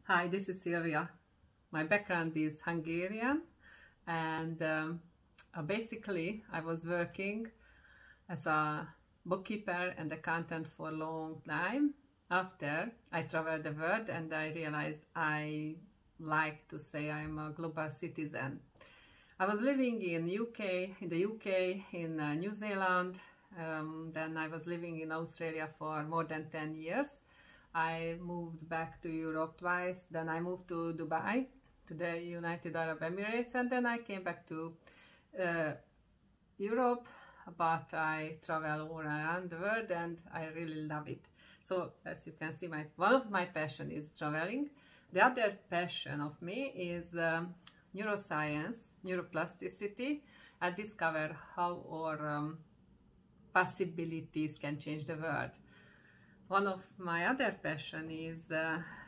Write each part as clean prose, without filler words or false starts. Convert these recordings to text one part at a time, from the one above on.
Hi, this is Szilvia. My background is Hungarian, and basically I was working as a bookkeeper and accountant for a long time. After I traveled the world and I realized I like to say I'm a global citizen. I was living in the UK, in New Zealand, then I was living in Australia for more than 10 years. I moved back to Europe twice, then I moved to Dubai, to the United Arab Emirates, and then I came back to Europe, but I travel all around the world and I really love it. So as you can see, one of my passion is traveling. The other passion of me is neuroscience, neuroplasticity, and discover how our possibilities can change the world. One of my other passion is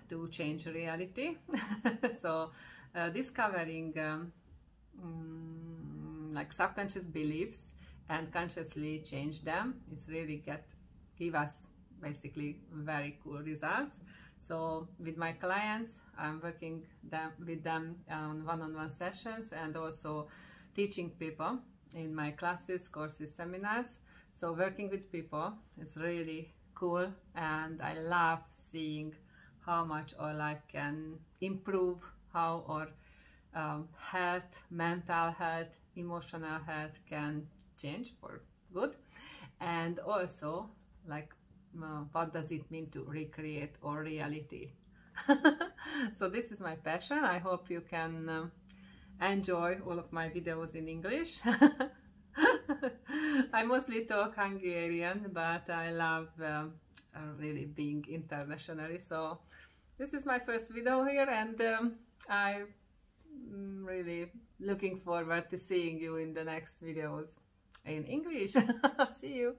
to change reality. So discovering like subconscious beliefs and consciously change them, it's really give us basically very cool results. So with my clients, I'm working with them on one-on-one sessions and also teaching people in my classes, courses, seminars. So working with people, it's really cool, and I love seeing how much our life can improve, how our health, mental health, emotional health can change for good, and also like what does it mean to recreate our reality. So this is my passion. I hope you can enjoy all of my videos in English. I mostly talk Hungarian, but I love really being internationally. So this is my first video here, and I'm really looking forward to seeing you in the next videos in English. See you!